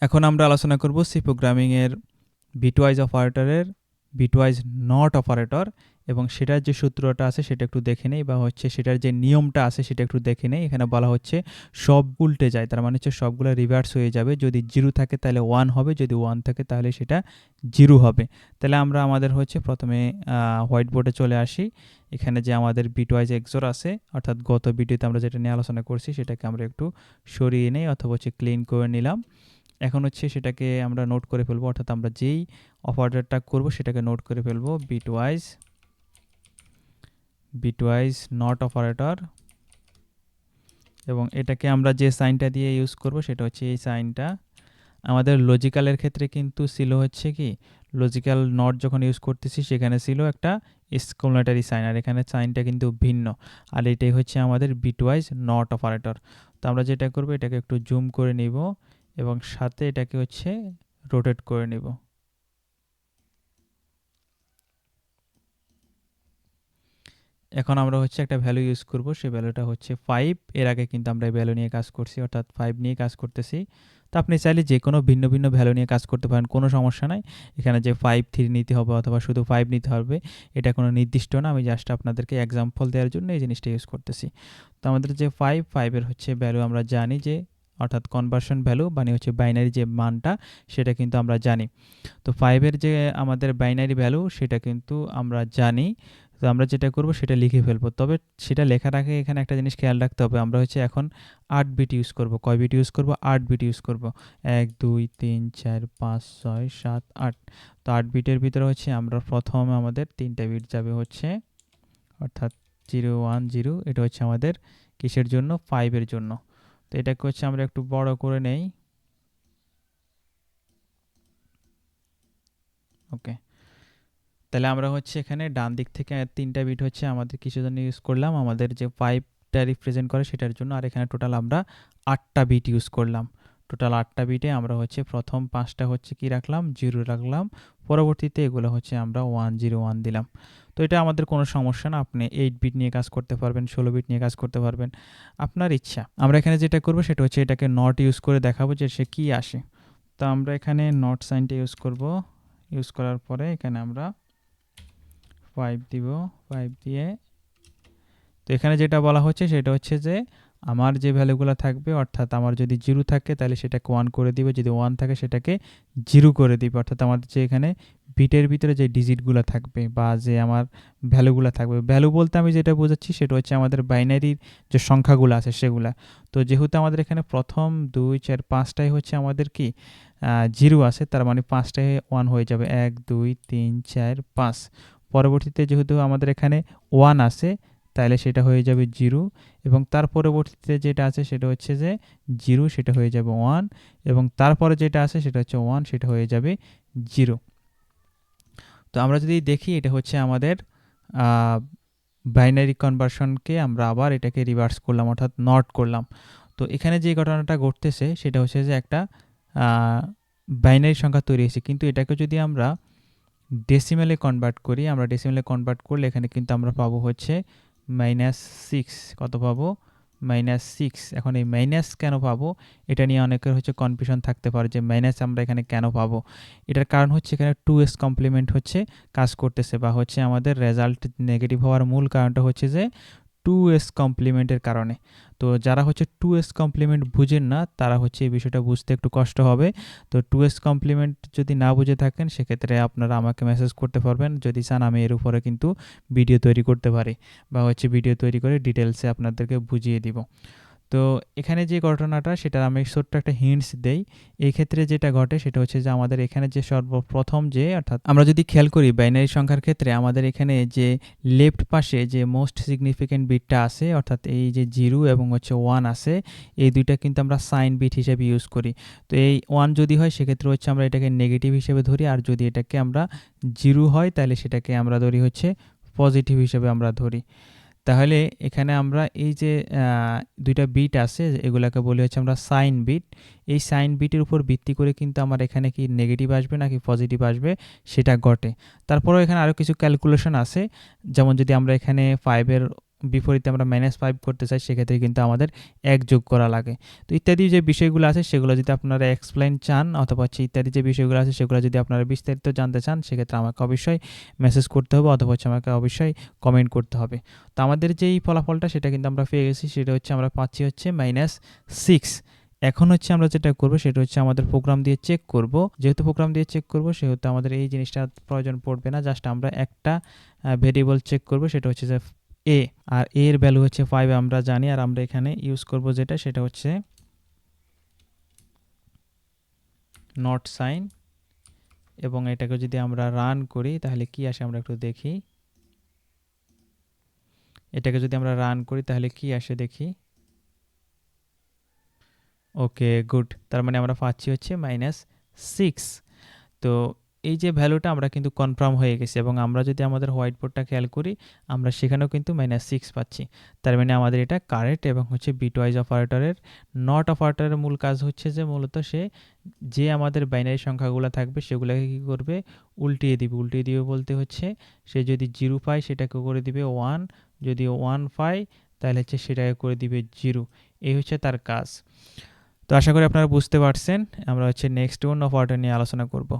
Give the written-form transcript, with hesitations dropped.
এখন আমরা আলোচনা করব সি প্রোগ্রামিং এর বিটওয়াইজ অপারেটরের বিটওয়াইজ নট অপারেটর এবং সেটার যে সূত্রটা আছে সেটা একটু দেখে নেই, বা হচ্ছে সেটার যে নিয়মটা আছে সেটা একটু দেখে নেই। এখানে বলা হচ্ছে সব উল্টে যায়, তার মানে হচ্ছে সবগুলো রিভার্স হয়ে যাবে। যদি 0 থাকে তাহলে 1 হবে, যদি 1 থাকে তাহলে সেটা 0 হবে। তাহলে আমরা আমাদের হচ্ছে প্রথমে হোয়াইট বোর্ডে চলে আসি। এখানে যে আমাদের বিটওয়াইজ এক্সর আছে, অর্থাৎ গত ভিডিওতে আমরা যেটা নিয়ে আলোচনা করছি সেটাকে আমরা একটু সরিয়ে নেই অথবা হচ্ছে ক্লিন করে নিলাম। এখন হচ্ছে সেটাকে আমরা নোট করে ফেলবো, অর্থাৎ আমরা যেই অপারেটরটা করব সেটাকে নোট করে ফেলবো বিটওয়াইজ নট অপারেটর, এবং এটাকে আমরা যে সাইনটা দিয়ে ইউজ করব সেটা হচ্ছে এই সাইনটা। আমাদের লজিক্যালের ক্ষেত্রে কিন্তু ছিল হচ্ছে কি, লজিক্যাল নট যখন ইউজ করতেছি সেখানে ছিল একটা এক্সক্লেমেটরি সাইন, আর এখানে সাইনটা কিন্তু ভিন্ন, আর এটাই হচ্ছে আমাদের বিটওয়াইজ নট অপারেটর। তো আমরা যেটা করব এটাকে একটু জুম করে নিব এবং সাথে এটাকে হচ্ছে রোটেট করে নিব। এখন আমরা হচ্ছে একটা ভ্যালু ইউজ করব, সেই ভ্যালুটা হচ্ছে 5। এর আগে কিন্তু আমরা এই ভ্যালু নিয়ে কাজ করছি, অর্থাৎ 5 নিয়ে কাজ করতেছি। তো আপনি চাইলে যে কোনো ভিন্ন ভিন্ন ভ্যালু নিয়ে কাজ করতে পারেন, কোনো সমস্যা নাই। এখানে যে 5 3 নিতে হবে অথবা শুধু 5 নিতে হবে এটা কোনো নির্দিষ্ট না, আমি জাস্ট আপনাদেরকে এক্সাম্পল দেওয়ার জন্য এই জিনিসটা ইউজ করতেছি। তো আমাদের যে 5 এর হচ্ছে ভ্যালু আমরা জানি যে, অর্থাৎ কনভার্সন ভ্যালু মানে হচ্ছে বাইনারি যে মানটা সেটা কিন্তু আমরা জানি। তো 5 এর যে আমাদের বাইনারি ভ্যালু সেটা কিন্তু আমরা জানি। তো আমরা যেটা করব সেটা লিখে ফেলবো, তবে সেটা লেখার আগে এখানে একটা জিনিস খেয়াল রাখতে হবে, আমরা হচ্ছে এখন 8 বিট ইউজ করব। কয় বিট ইউজ করব? 8 বিট ইউজ করব। 1 2 3 4 5 6 7 8। তো 8 বিটের ভিতরে হচ্ছে আমরা প্রথমে আমাদের 3টা বিট যাবে হচ্ছে, অর্থাৎ 0 1 0। এটা হচ্ছে আমাদের কিসের জন্য? 5 এর জন্য। তো এটাকে হচ্ছে আমরা একটু বড় করে নেই। ওকে, তাহলে আমরা হচ্ছে এখানে ডান দিক থেকে 3টা বিট হচ্ছে আমাদের কিসের জন্য ইউজ করলাম, আমাদের যে 5টা রিপ্রেজেন্ট করে সেটার জন্য, আর এখানে টোটাল আমরা 8টা বিট ইউজ করলাম। টোটাল 8টা বিটে আমরা হচ্ছে প্রথম 5টা হচ্ছে কি রাখলাম? 0 রাখলাম। পরবর্তীতে এগুলো হচ্ছে আমরা 1 0 1 দিলাম। তো এটা আমাদের কোনো সমস্যা না, আপনি 8 বিট নিয়ে কাজ করতে পারবেন, 16 বিট নিয়ে কাজ করতে পারবেন, আপনার ইচ্ছা। আমরা এখানে যেটা করব সেটা হচ্ছে এটাকে নট ইউজ করে দেখাবো যে সে কি আসে। তো আমরা এখানে নট সাইনটা ইউজ করব। ইউজ করার পরে এখানে আমরা 5 দিব। 5 দিয়ে, তো এখানে যেটা বলা হচ্ছে সেটা হচ্ছে যে আমার যে ভ্যালুগুলো থাকবে, অর্থাৎ আমার যদি 0 থাকে তাহলে সেটাকে 1 করে দিবে, যদি 1 থাকে সেটাকে 0 করে দিবে। অর্থাৎ আমাদের যে এখানে বিটের ভিতরে যে ডিজিটগুলো থাকবে বা যে আমার ভ্যালুগুলো থাকবে, ভ্যালু বলতে আমি যেটা বোঝাচ্ছি সেটা হচ্ছে আমাদের বাইনারির যে সংখ্যাগুলো আছে সেগুলা। তো যেহেতু আমাদের এখানে প্রথম 2 4 5টাই হচ্ছে আমাদের কি 0 আছে, তার মানে 5টায় 1 হয়ে যাবে, 1 2 3 4 5। পরবর্তীতে যেহেতু আমাদের এখানে 1 আছে তাহলে সেটা হয়ে যাবে 0, এবং তার পরবর্তীতে যেটা আছে সেটা হচ্ছে যে 0 সেটা হয়ে যাবে 1, এবং তারপরে যেটা আছে সেটা হচ্ছে 1 সেটা হয়ে যাবে 0। তো আমরা যদি দেখি এটা হচ্ছে আমাদের বাইনারি কনভার্সনকে আমরা আবার এটাকে রিভার্স করলাম, অর্থাৎ নট করলাম। তো এখানে যে ঘটনাটা ঘটতেছে সেটা হচ্ছে যে একটা বাইনারি সংখ্যা তৈরি হয়েছে, কিন্তু এটাকে যদি আমরা ডেসিমেলে কনভার্ট করি, আমরা ডেসিমেলে কনভার্ট করলে এখানে কিন্তু আমরা পাবো হচ্ছে -6। কত পাবো? -6। এখন এই মাইনাস কেন পাবো এটা নিয়ে অনেকের হচ্ছে কনফিউশন থাকতে পারে যে মাইনাস আমরা এখানে কেন পাবো। এটার কারণ হচ্ছে এখানে 2s কমপ্লিমেন্ট হচ্ছে কাজ করতেছে, বা হচ্ছে আমাদের রেজাল্ট নেগেটিভ হওয়ার মূল কারণটা হচ্ছে যে 2s কমপ্লিমেন্টের কারণে। তো যারা হচ্ছে 2s কমপ্লিমেন্ট বুঝেন না তারা হচ্ছে এই বিষয়টা বুঝতে একটু কষ্ট হবে। তো 2s কমপ্লিমেন্ট যদি না বুঝে থাকেন সেক্ষেত্রে আপনারা আমাকে মেসেজ করতে পারবেন, যদি চান আমি এর উপরে কিন্তু ভিডিও তৈরি করতে পারি, বা হচ্ছে ভিডিও তৈরি করে ডিটেলসে আপনাদেরকে বুঝিয়ে দিব। তো এখানে যে ঘটনাটা সেটা আমি ছোট্ট একটা হিন্টস দেই। এই ক্ষেত্রে যেটা ঘটে সেটা হচ্ছে যে আমাদের এখানে যে সর্বপ্রথম যে, অর্থাৎ আমরা যদি খেয়াল করি বাইনারি সংখ্যার ক্ষেত্রে আমাদের এখানে যে লেফট পাশে যে মোস্ট সিগনিফিকেন্ট বিটটা আছে, অর্থাৎ এই যে 0 এবং হচ্ছে 1 আছে, এই দুইটা কিন্তু আমরা সাইন বিট হিসেবে ইউজ করি। তো এই 1 যদি হয় সেক্ষেত্রে হচ্ছে আমরা এটাকে নেগেটিভ হিসেবে ধরি, আর যদি এটাকে আমরা 0 হয় তাহলে সেটাকে আমরা ধরি হচ্ছে পজিটিভ হিসেবে আমরা ধরি। তাহলে এখানে আমরা এই যে দুইটা বিট আছে এগুলাকে বলি হচ্ছে আমরা সাইন বিট। এই সাইন বিটের উপর ভিত্তি করে কিন্তু আমার এখানে কি নেগেটিভ আসবে নাকি পজিটিভ আসবে সেটা ঘটে। তারপরেও এখানে আরও কিছু ক্যালকুলেশন আছে, যেমন যদি আমরা এখানে 5 এর বিপরীতে আমরা -5 করতে চাই, সেক্ষেত্রে কিন্তু আমাদের 1 যোগ করা লাগে। তো ইত্যাদি যে বিষয়গুলো আছে সেগুলো যদি আপনারা এক্সপ্লেইন চান, অথবা হচ্ছে ইত্যাদি যে বিষয়গুলো আছে সেগুলো যদি আপনারা বিস্তারিত জানতে চান, সেক্ষেত্রে আমাকে অবশ্যই মেসেজ করতে হবে, অথবা হচ্ছে আমাকে অবশ্যই কমেন্ট করতে হবে। তো আমাদের যেই ফলাফলটা সেটা কিন্তু আমরা পেয়ে গেছি, সেটা হচ্ছে আমরা পাচ্ছি হচ্ছে -6। এখন হচ্ছে আমরা যেটা করব সেটা হচ্ছে আমাদের প্রোগ্রাম দিয়ে চেক করব। যেহেতু প্রোগ্রাম দিয়ে চেক করব সেহেতু আমাদের এই জিনিসটার প্রয়োজন পড়বে না, জাস্ট আমরা একটা ভেরিয়েবল চেক করব, সেটা হচ্ছে যে a, আর a এর ভ্যালু হচ্ছে 5 আমরা জানি, আর আমরা এখানে ইউজ করব যেটা সেটা হচ্ছে নট সাইন, এবং এটাকে যদি আমরা রান করি তাহলে কি আসে আমরা একটু দেখি। এটাকে যদি আমরা রান করি তাহলে কি আসে দেখি। ওকে, গুড। তার মানে আমরা পাচ্ছি হচ্ছে -6। তো এই যে ভ্যালুটা আমরা কিন্তু কনফার্ম হয়ে গেছে, এবং আমরা যদি আমাদের হোয়াইট বোর্ডটা খেয়াল করি আমরা সেখানেও কিন্তু -6 পাচ্ছি। তার মানে আমাদের এটা কারেক্ট। এবং হচ্ছে বিটওয়াইজ অপারেটরের নট অপারেটরের মূল কাজ হচ্ছে যে মূলত সে যে আমাদের বাইনারি সংখ্যাগুলো থাকবে সেগুলোকে কী করবে, উল্টিয়ে দিবে। উল্টিয়ে দিবে বলতে হচ্ছে সে যদি 0 পায় সেটাকে করে দিবে 1, যদি 1 পায় তাহলে হচ্ছে সেটাকে করে দিবে 0। এই হচ্ছে তার কাজ। তো আশা করি আপনারা বুঝতে পারছেন। আমরা হচ্ছে নেক্সট অন্য অপারেটর নিয়ে আলোচনা করব।